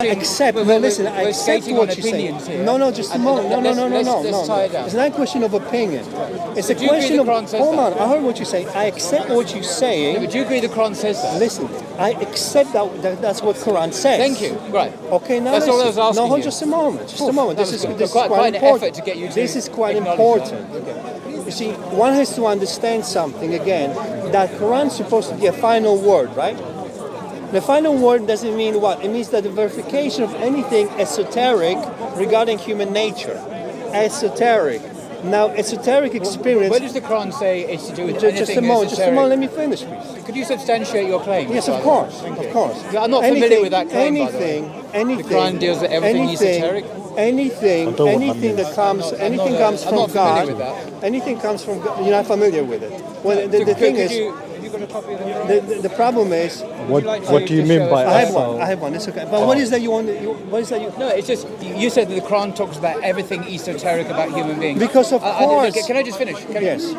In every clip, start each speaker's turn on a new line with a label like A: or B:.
A: Accept. No, listen. I accept what you say. No, just a moment. No. It's not a question of opinion. It's a question of. Hold on. I heard what you say. I accept what you're saying.
B: No, but do you agree the Quran says that?
A: Listen. I accept that's what Quran says.
B: Thank you. Right.
A: Okay. Now
B: that's
A: listen.
B: all I was asking.
A: No,
B: you.
A: just a moment. This is
B: quite
A: important.
B: an effort to get you to.
A: This is quite important.
B: Okay.
A: You see, one has to understand something again. That Quran is supposed to be a final word, right? The final word doesn't mean what? It means that the verification of anything esoteric regarding human nature. Esoteric. Now, esoteric experience...
B: Where does the Quran say it's to do with anything
A: Just a moment, let me finish, please.
B: Could you substantiate your claim?
A: Yes, of course.
B: I'm not familiar with that claim, by the way. The Quran deals with everything esoteric?
A: Anything that comes from God. Anything comes from God. You're not familiar with it. Well, the thing is... The problem is...
C: What do you mean by
A: I have one. It's okay. But what is that you want? What is that you...
B: No, it's just you said that the Quran talks about everything esoteric about human beings.
A: Because of course.
B: Can I just finish?
A: Yes.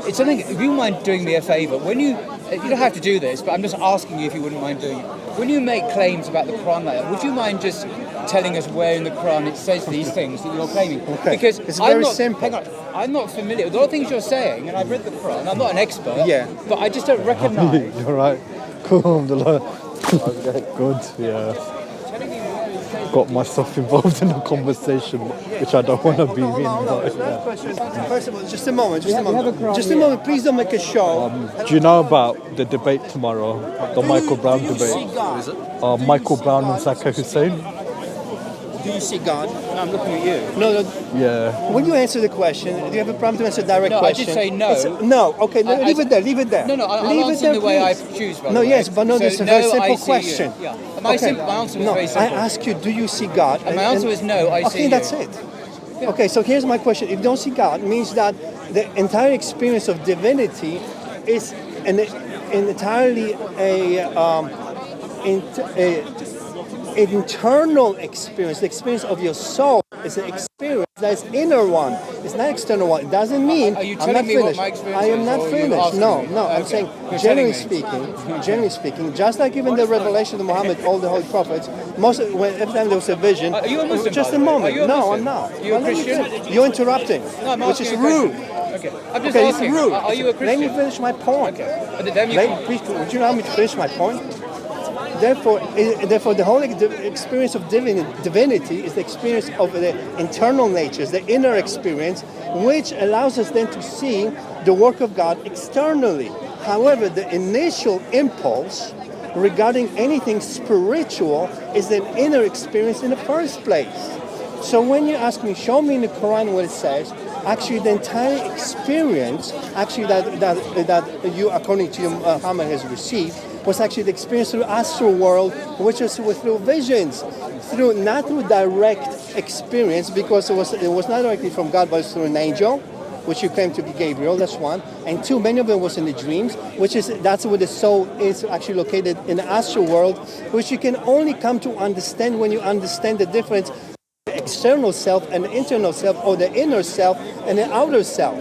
B: It's something. If you mind doing me a favour, when you don't have to do this, but I'm just asking you if you wouldn't mind doing it. When you make claims about the Quran like that, would you mind just telling us where in the Quran it says these things that you're claiming?
A: Okay.
B: Because
A: it's very simple.
B: Hang on, I'm not familiar with a lot of things you're saying, and I've read the Quran. I'm not an expert.
A: Yeah.
B: But I just don't recognise.
C: You're right. Cool. Good. Yeah. Got myself involved in a conversation which I don't want to be in.
A: First of all, just a moment. Please don't make a show.
C: Do you know about the debate tomorrow? The Michael Brown debate. Michael Brown and Zakir Hussain.
A: Do you see God?
B: No, I'm looking at you.
A: No.
C: Yeah.
A: When you answer the question, do you have a problem to answer a direct question?
B: I did say no.
A: No. Okay. Leave it there.
B: No. I'm answering the way I choose. By the way.
A: Yes, but this is a very simple question.
B: Yeah. My answer was very simple.
A: I ask you, do you see God?
B: And my answer is no. I see.
A: Okay, that's it. Yeah. Okay, so here's my question. If you don't see God, it means that the entire experience of divinity is entirely an internal experience. The experience of your soul is an experience that is inner one. It's not external one. It doesn't mean
B: Are you
A: I'm not
B: telling me
A: finished.
B: what my experience
A: I am
B: is,
A: not
B: or
A: finished. No.
B: Okay.
A: I'm saying
B: You're
A: generally
B: telling
A: speaking, just like even the revelation of Muhammad, all the holy prophets, every time there was a vision.
B: Are you a Muslim?
A: Just a moment. No, I'm not.
B: You're a Christian?
A: You're interrupting,
B: No,
A: which is rude.
B: Okay. I'm just
A: Okay,
B: asking.
A: it's rude.
B: Are you a Christian?
A: Let me finish my point.
B: Okay. But then
A: Please, would you allow me to finish my point? Therefore, the whole experience of divinity is the experience of the internal natures, the inner experience, which allows us then to see the work of God externally. However, the initial impulse regarding anything spiritual is an inner experience in the first place. So when you ask me, show me in the Quran what it says, actually the entire experience, that you, according to Muhammad, has received, was actually the experience through astral world, which was through visions, not through direct experience, because it was not directly from God, but it was through an angel, which you claim to be Gabriel. That's one. And two, many of them was in the dreams, that's where the soul is actually located in the astral world, which you can only come to understand when you understand the difference between the external self and the internal self, or the inner self and the outer self.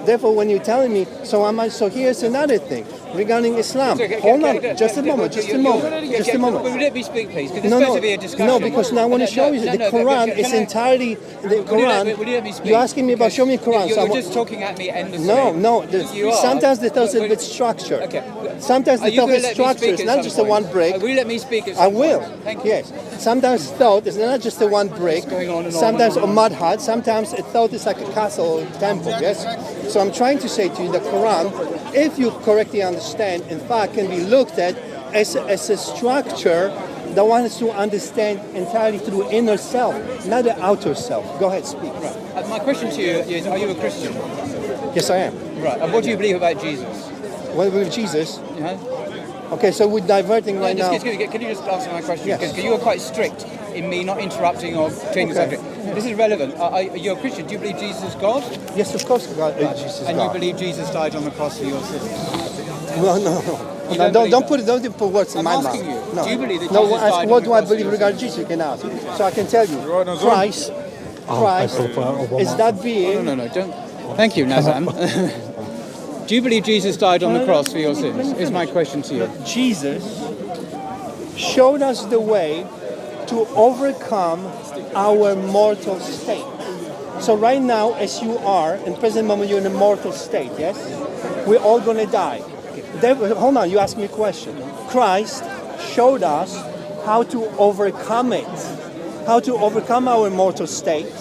A: Therefore, when you're telling me, so here's another thing regarding Islam. Hold on, just a moment.
B: Will you let me speak, please? Because supposed to be a discussion.
A: No, because now I want to show you the Quran is entirely the Quran.
B: Will you let me speak?
A: You're asking me about show me Quran.
B: You're just talking at me endlessly.
A: No. Sometimes the thought is a bit structured.
B: Okay.
A: Sometimes the thought is structured. It's not just a one break.
B: Will you let me speak?
A: I will.
B: Thank you.
A: Yes. Sometimes thought is not just a one break. Sometimes a mud hut. Sometimes a thought is like a castle or temple. Yes. So I'm trying to say to you, the Quran, if you correctly understand, in fact, can be looked at as a structure that one has to understand entirely through inner self, not the outer self. Go ahead, speak.
B: Right. My question to you is, are you a Christian?
A: Yes, I am.
B: Right. And what do you believe about Jesus?
A: What do you believe of Jesus?
B: Yeah.
A: Okay, so we're diverting right now.
B: Can you just answer my question?
A: Yes.
B: Because you were quite strict in me not interrupting or changing the subject. This is relevant. Are you a Christian? Do you believe Jesus is God?
A: Yes, of course, Jesus is
B: and
A: God.
B: You believe Jesus died on the cross for your sins?
A: No. Don't put words in my mouth.
B: I'm asking you.
A: No.
B: Do you believe that Jesus died on the
A: what do I
B: cross
A: believe
B: for your
A: regarding Jesus? You can ask. So I can tell you, Christ is that being.
B: No. Don't. Thank you, Nazam. Do you believe Jesus died on the cross for your sins? Is my question to you.
A: Jesus showed us the way to overcome our mortal state. So right now, as you are, in present moment, you're in a mortal state, yes? We're all going to die. Hold on, you asked me a question. Christ showed us how to overcome it, how to overcome our mortal state.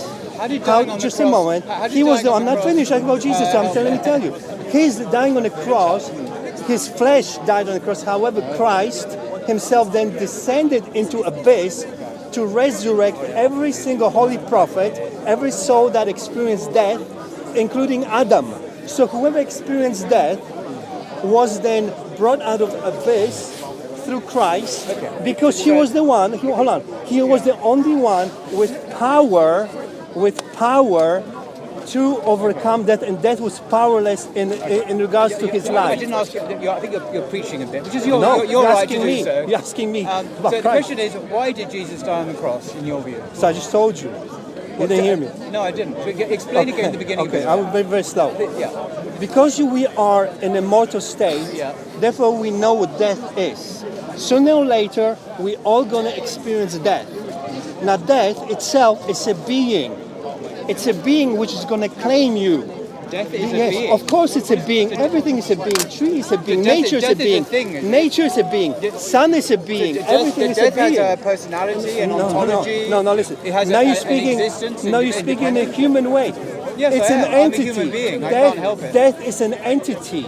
A: Just a moment. He was I'm not finished. I'm about Jesus. Let me tell you. He's dying on the cross. His flesh died on the cross. However, Christ himself then descended into abyss to resurrect every single holy prophet, every soul that experienced death, including Adam. So whoever experienced death was then brought out of abyss through Christ, because he was the one. He was the only one with power to overcome death, and death was powerless in regards to his life.
B: I didn't ask you. I think you're preaching a bit, which is
A: You're
B: right to
A: asking
B: do
A: me.
B: so.
A: You're asking me.
B: So the question is, why did Jesus die on the cross, in your view?
A: So I just told you. You didn't hear me.
B: No, I didn't. Explain again at the beginning.
A: Okay, I will be very slow.
B: Yeah.
A: Because we are in a mortal state, therefore we know what death is. Sooner or later, we all gonna experience death. Now, death itself is a being. It's a being which is gonna claim you.
B: Death is
A: Yes,
B: a being.
A: of course it's a being. Everything is a being. Tree is a being. Nature is a being. Nature is a being. Sun is a being. Everything is a being.
B: Death has a personality and ontology.
A: No, listen.
B: It has
A: Now
B: an
A: you're speaking.
B: existence.
A: Now you're speaking in a human way.
B: Yes,
A: It's
B: I
A: an
B: am.
A: entity.
B: I'm a human being. I
A: Death,
B: can't help it.
A: Death is an entity.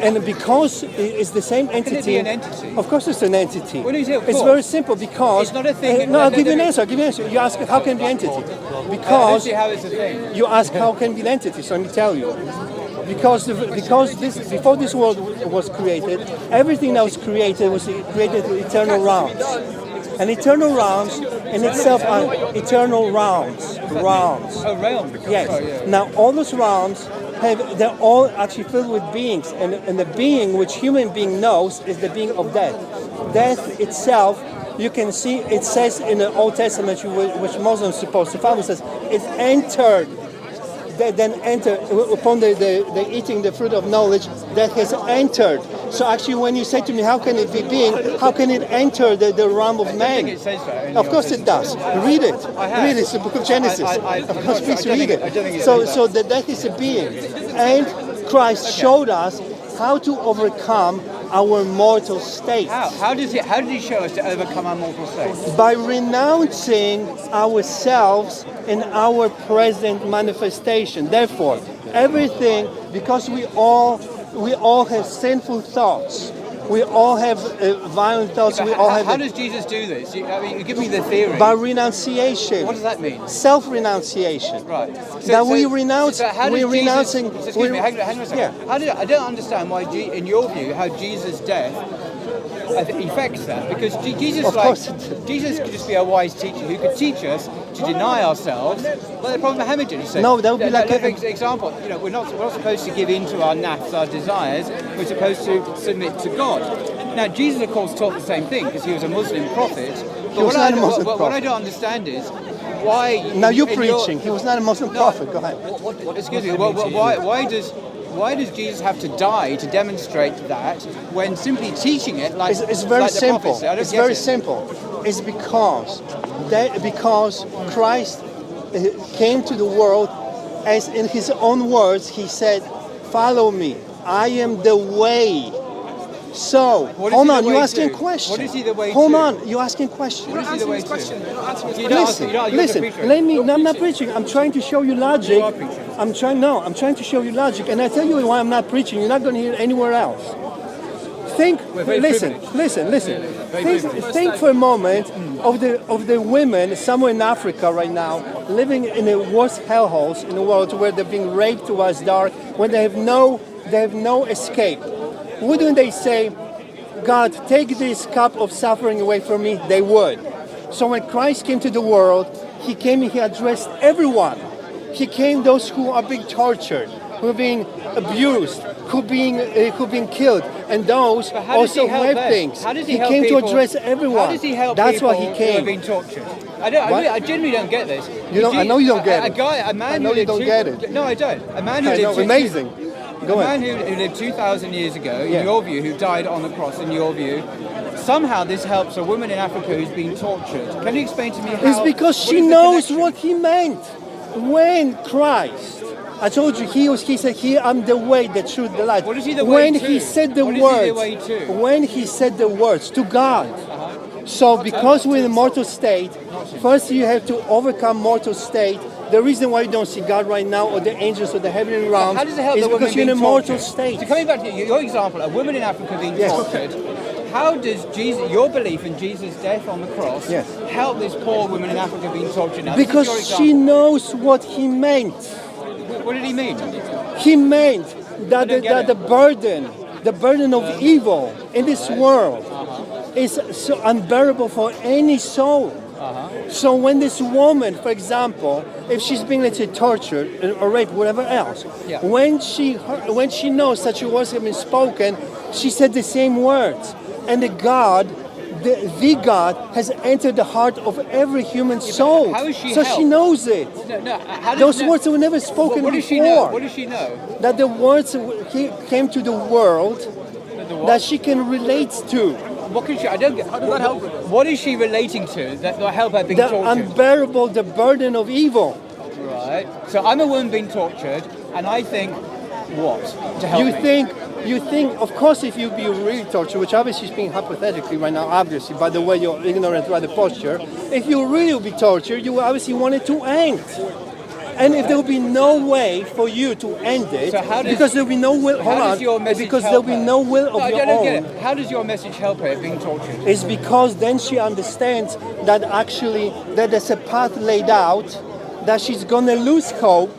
A: And because it's the same entity.
B: Can it be an entity?
A: Of course it's an entity.
B: What do you say, of
A: It's
B: course?
A: very simple because...
B: It's not a thing.
A: No, I'll give you an answer. You ask how can it be an entity?
B: I don't
A: Because
B: see how it's a thing.
A: you ask how can it be an entity, so let me tell you. Because before this world was created, everything that was created with eternal rounds. And eternal rounds in itself are eternal rounds. Rounds.
B: Oh, realm.
A: Yes.
B: Oh, yeah.
A: Now all those rounds they're all actually filled with beings, and the being which human being knows is the being of death. Death itself, you can see it says in the Old Testament, which Muslims supposed to follow, says it's entered. Then enter upon the eating the fruit of knowledge, death has entered. So actually, when you say to me, how can it be being? How can it enter the realm of man?
B: I think it says that in
A: Of
B: your
A: course it does. Read it. Read it. It's the book of Genesis. Of course, please read it. So the death is a being, and Christ showed us how to overcome our mortal state.
B: How did he show us to overcome our mortal state?
A: By renouncing ourselves in our present manifestation. Therefore, everything, because we all have sinful thoughts. We all have violent thoughts.
B: How does Jesus do this? You give me the theory.
A: By renunciation.
B: What does that mean?
A: Self-renunciation.
B: Right.
A: We renounce. We're renouncing.
B: Excuse me. Hang on a second.
A: Yeah.
B: I don't understand why, in your view, how Jesus' death affects that, because Jesus could just be a wise teacher who could teach us to deny ourselves, like the Prophet Muhammad did. He said,
A: no, that would be like
B: an example. We're not supposed to give in to our nafs, our desires. We're supposed to submit to God. Now, Jesus, of course, taught the same thing because he was a Muslim prophet. But what I don't understand is why.
A: Now you're preaching. He was not a Muslim prophet. Go ahead.
B: Excuse me. Why does Jesus have to die to demonstrate that when simply teaching it like
A: it's very
B: like the
A: simple.
B: prophets?
A: It's very simple. It's because Christ came to the world, as in his own words, he said, "Follow me. I am the way." So, hold on, you're asking questions.
B: What is he the way
A: Hold
B: to?
A: on, you're asking questions.
B: What is he the way to?
A: Listen, I'm not preaching. I'm trying to show you logic. I'm trying to show you logic, and I tell you why I'm not preaching. You're not going to hear it anywhere else. Listen. Think for a moment of the women somewhere in Africa right now, living in the worst hellholes in the world, where they're being raped towards dark, when they have no escape. Wouldn't they say, "God, take this cup of suffering away from me"? They would. So when Christ came to the world, he came and he addressed everyone. He came those who are being tortured, who are being abused, who are being killed, and those also who have things. He came to address everyone.
B: How does he help
A: That's
B: people
A: why he
B: who
A: came.
B: are being tortured? I genuinely don't get this.
A: I know you don't get it.
B: A man
A: I know
B: who
A: you don't get it.
B: No, I don't. A man who
A: I know, amazing.
B: A man who lived 2,000 years ago, in your view, who died on the cross, in your view, somehow this helps a woman in Africa who's been tortured. Can you explain to me how?
A: It's because she knows what he meant when Christ. I told you he said, "Here I'm the way, the truth, the life."
B: What is he the way
A: when
B: to?
A: he said the
B: What is
A: words,
B: he the way to?
A: when he said the words to God. So because we're in a mortal state, first you have to overcome mortal state. The reason why you don't see God right now, or the angels, or the heavenly realms,
B: How does it help
A: is
B: the woman
A: because you're in a
B: being
A: mortal
B: tortured?
A: state.
B: So coming back to your example, a woman in Africa being
A: Yes.
B: tortured, how does Jesus, your belief in Jesus' death on the cross,
A: Yes.
B: help this poor woman in Africa being tortured now? This is
A: Because
B: your
A: she
B: example.
A: knows what he meant.
B: What did he mean?
A: He meant that
B: don't get
A: the burden of evil in this world is so unbearable for any soul. So when this woman, for example, if she's being, let's say, tortured or raped, whatever else,
B: Yeah.
A: when she knows such words have been spoken, she said the same words, and the God has entered the heart of every human soul.
B: how is she
A: so
B: helped?
A: she knows it.
B: No, how does
A: Those
B: she know?
A: words were never spoken
B: What does she
A: before.
B: know? What does she know?
A: That the words came to the world that she can relate to.
B: What can she? I don't get. How does that help? What is she relating to that will help her being
A: The
B: tortured?
A: unbearable, the burden of evil.
B: Right. So I'm a woman being tortured, and I think what to help me?
A: You think, of course, if you be really tortured, which obviously is being hypothetically right now, obviously, by the way you're ignorant by the posture, if you really will be tortured, you will obviously want it to end. And if there will be no way for you to end it,
B: So how does-
A: because there will be no will, hold
B: How
A: on,
B: does your message
A: because
B: help
A: there will be
B: her?
A: no will of
B: No, I
A: your
B: don't get
A: own.
B: it. How does your message help her being tortured?
A: Is because then she understands that actually that there's a path laid out, that she's gonna lose hope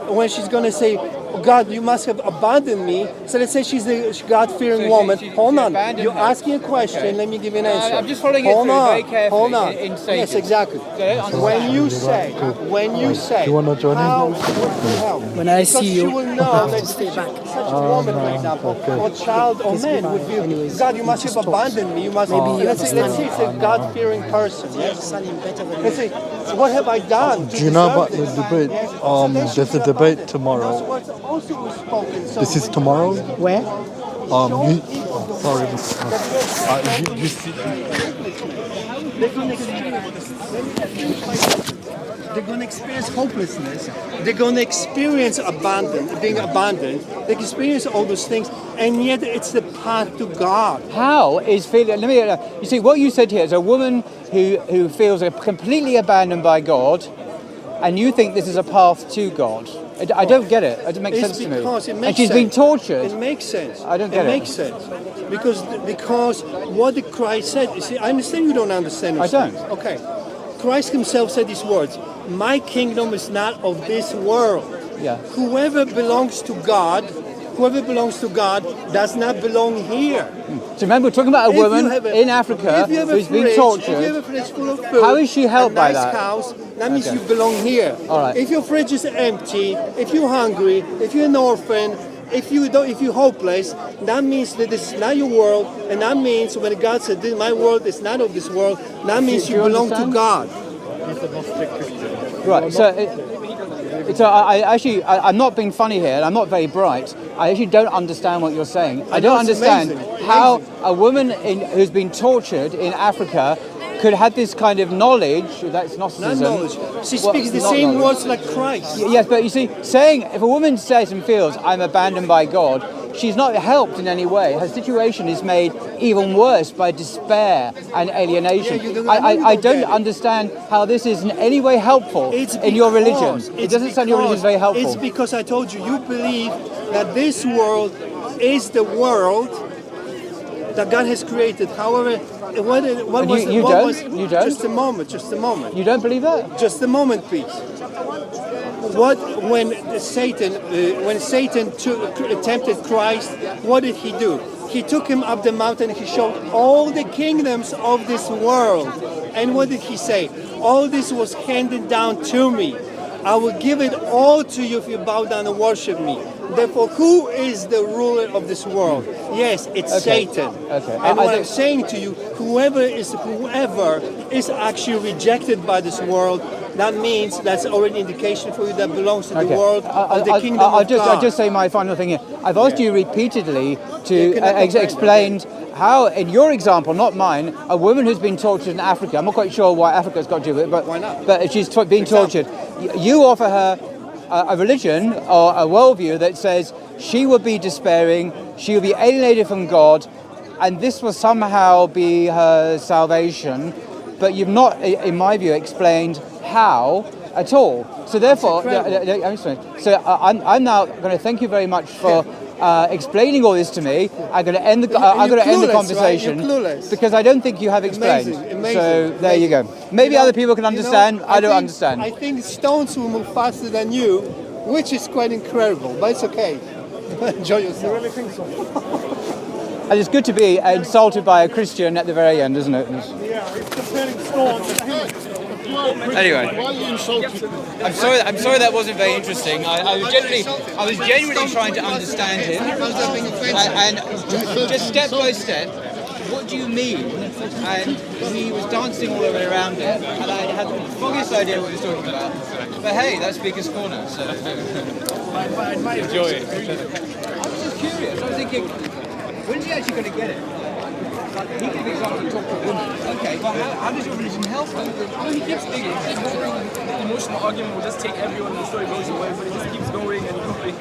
A: when she's gonna say, "Oh God, you must have abandoned me." So let's say she's a God-fearing
B: So
A: woman.
B: she
A: Hold on,
B: abandoned
A: you're
B: her.
A: asking a question.
B: Okay.
A: Let me give you an answer.
B: I'm just following it
A: Hold
B: through
A: on,
B: very carefully
A: Hold on.
B: in stages.
A: Yes, exactly.
B: So I don't understand.
A: When you say,
C: Do you wanna join in?
A: how would you help?
D: When I
A: Because
D: see you,
A: she will know
D: I have
A: that
D: to stay back.
A: such a woman, for example, or child or man would feel,
D: Anyways,
A: God, you must
D: he
A: have
D: just talks.
A: abandoned me. You must.
D: Maybe you
A: let's say
D: understand.
A: it's a God-fearing person. Yes.
D: Understand him better than
A: Let's say, what have I done?
C: Do you know about the debate? There's a debate tomorrow.
A: Those words also were spoken. So
C: This is tomorrow.
D: Where?
C: Sorry. You see.
A: They're going to experience hopelessness. They're going to experience being abandoned. They experience all those things, and yet it's the path to God.
B: How is feeling? Let me. You see, what you said here is a woman who feels completely abandoned by God, and you think this is a path to God. I don't get it. It doesn't make sense to me. And she's been tortured.
A: It makes sense.
B: I don't get it.
A: It makes sense because what did Christ said. You see, I understand you don't understand. Those
B: I don't.
A: things. Okay. Christ himself said these words, "My kingdom is not of this world."
B: Yeah.
A: Whoever belongs to God does not belong here.
B: So remember, we're talking about a
A: If you
B: woman
A: have
B: in Africa
A: if you have a
B: who's been
A: fridge,
B: tortured.
A: If you have a fridge full of food,
B: How is she helped
A: a
B: by
A: nice
B: that?
A: house, that means
B: Okay.
A: you belong here.
B: All right.
A: If your fridge is empty, if you're hungry, if you're an orphan, if you're hopeless, that means that this is not your world, and that means when God said, "My world is not of this world," that means
B: Do
A: you
B: you
A: belong to
B: understand?
A: God.
B: Right. So I'm not being funny here, and I'm not very bright. I actually don't understand what you're saying. I don't
A: it's
B: understand
A: amazing.
B: how
A: Amazing.
B: a woman who's been tortured in Africa could have this kind of knowledge. That's
A: Not
B: Gnosticism.
A: knowledge. She
B: Well,
A: speaks the
B: not
A: same
B: knowledge.
A: words like Christ.
B: Yes, but you see, if a woman says and feels, "I'm abandoned by God," she's not helped in any way. Her situation is made even worse by despair and alienation.
A: Yeah, you don't-
B: I don't
A: get it.
B: understand how this is in any way helpful
A: It's
B: in your religion.
A: because-
B: It doesn't sound your religion is very helpful.
A: It's because I told you, you believe that this world is the world that God has created. However, what
B: And
A: was
B: you
A: what
B: don't?
A: was
B: You don't?
A: Just a moment.
B: You don't believe that?
A: Just a moment, please. When Satan tempted Christ, what did he do? He took him up the mountain. He showed all the kingdoms of this world, and what did he say? All this was handed down to me. I will give it all to you if you bow down and worship me. Therefore, who is the ruler of this world? Yes, it's Satan.
B: Okay.
A: And what I'm saying to you, whoever is actually rejected by this world, that means that's already an indication for you that belongs to the world of the kingdom of God.
B: I'll just say my final thing here. I've asked you repeatedly to explain how, in your example, not mine, a woman who's been tortured in Africa, I'm not quite sure why Africa's got to do with it, but,
A: why not?
B: But she's being tortured. You offer her a religion or a worldview that says she will be despairing, she will be alienated from God, and this will somehow be her salvation. But you've not, in my view, explained how at all. So therefore, I'm now going to thank you very much for explaining all this to me. I'm going to end the conversation,
A: right?
B: because I don't think you have explained.
A: Amazing.
B: So there you go. Maybe other people can understand. I don't understand.
A: I think stones will move faster than you, which is quite incredible. But it's okay. Enjoy yourself. You really think so?
B: And it's good to be insulted by a Christian at the very end, isn't it?
D: Yeah, it's comparing stones.
B: Anyway,
D: Why are you insulting?
B: I'm sorry that wasn't very interesting. I was genuinely trying to understand him, and just step by step, what do you mean? And he was dancing all the way around it, and I had the foggiest idea what he was talking about. But hey, that's Speaker's Corner, so enjoy it. I was just curious. I was thinking, when's he actually going to get it? He could be example talk to a woman. Okay, but how does your religion help her?
E: Well, he keeps thinking, the emotional argument will just take everyone and the story goes away, but it just keeps going and going.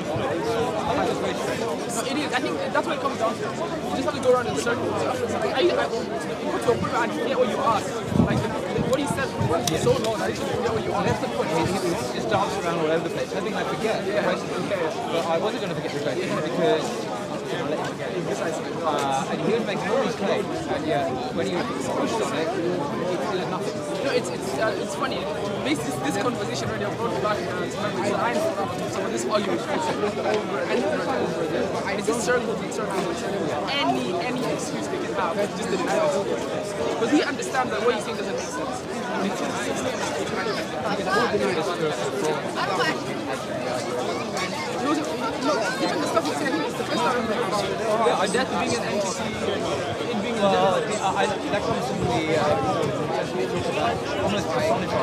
E: So it is, I think that's what it comes down to. You just have to go around in circles. Like, you put to a point where I forget what you asked. Like, what he said was so long, I just forget what you asked.
B: That's the point. He just danced around all over the place. I think I forget the question. But I wasn't going to forget the question because and he was making all these claims, and yet when he was pushed on it, it was nothing.
E: No, it's funny. Basically, this conversation already brought me back to the lines of this argument over and over again. And it's just circles and circles. Any excuse they can have, just to deny it. Because he understands that what he's saying doesn't make sense. Even the stuff he said, it's the first time I remember about death being an entity, it being
B: that comes from the almost personalized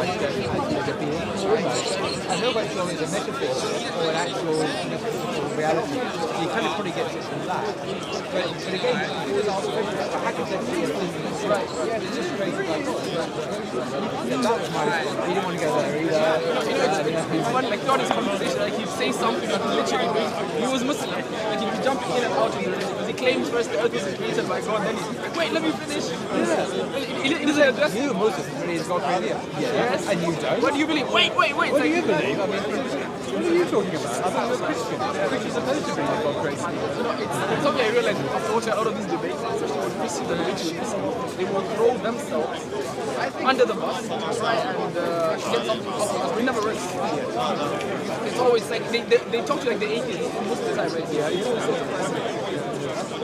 B: I know about is a metaphysics or an actual metaphysical reality. You kind of probably get it from that. But again, you always ask questions about how could there be a thing? Right, yeah, it's just crazy. That was my response. He didn't want to go there either.
E: It's fun, like throughout his conversation, like he'd say something that literally he was Muslim. Like he'd be jumping in and out of the religion. Because he claims first the earth was created by God, then he's like, wait, let me finish. He doesn't address
B: you, Muslims, believe God created.
E: Yes.
B: And you don't.
E: What do you believe? Wait.
B: What do you believe? I mean, what are you talking about? I thought you're a Christian. Christians are supposed to believe that God created you.
E: No, it's something I realized unfortunately a lot of these debates, especially with Christians and religions, they will throw themselves under the bus and get something off. It never works. It's always like they talk to you like the atheists most of the time, right? Yeah, it's always so surprising.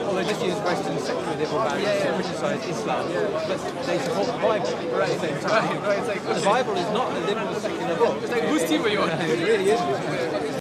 B: Well, they just use Western secularism to criticize Islam, but they support the Bible at the same time.
E: Right. It's like
B: The Bible is not a liberal secular book.
E: it's like whose team are you on?
B: It really isn't.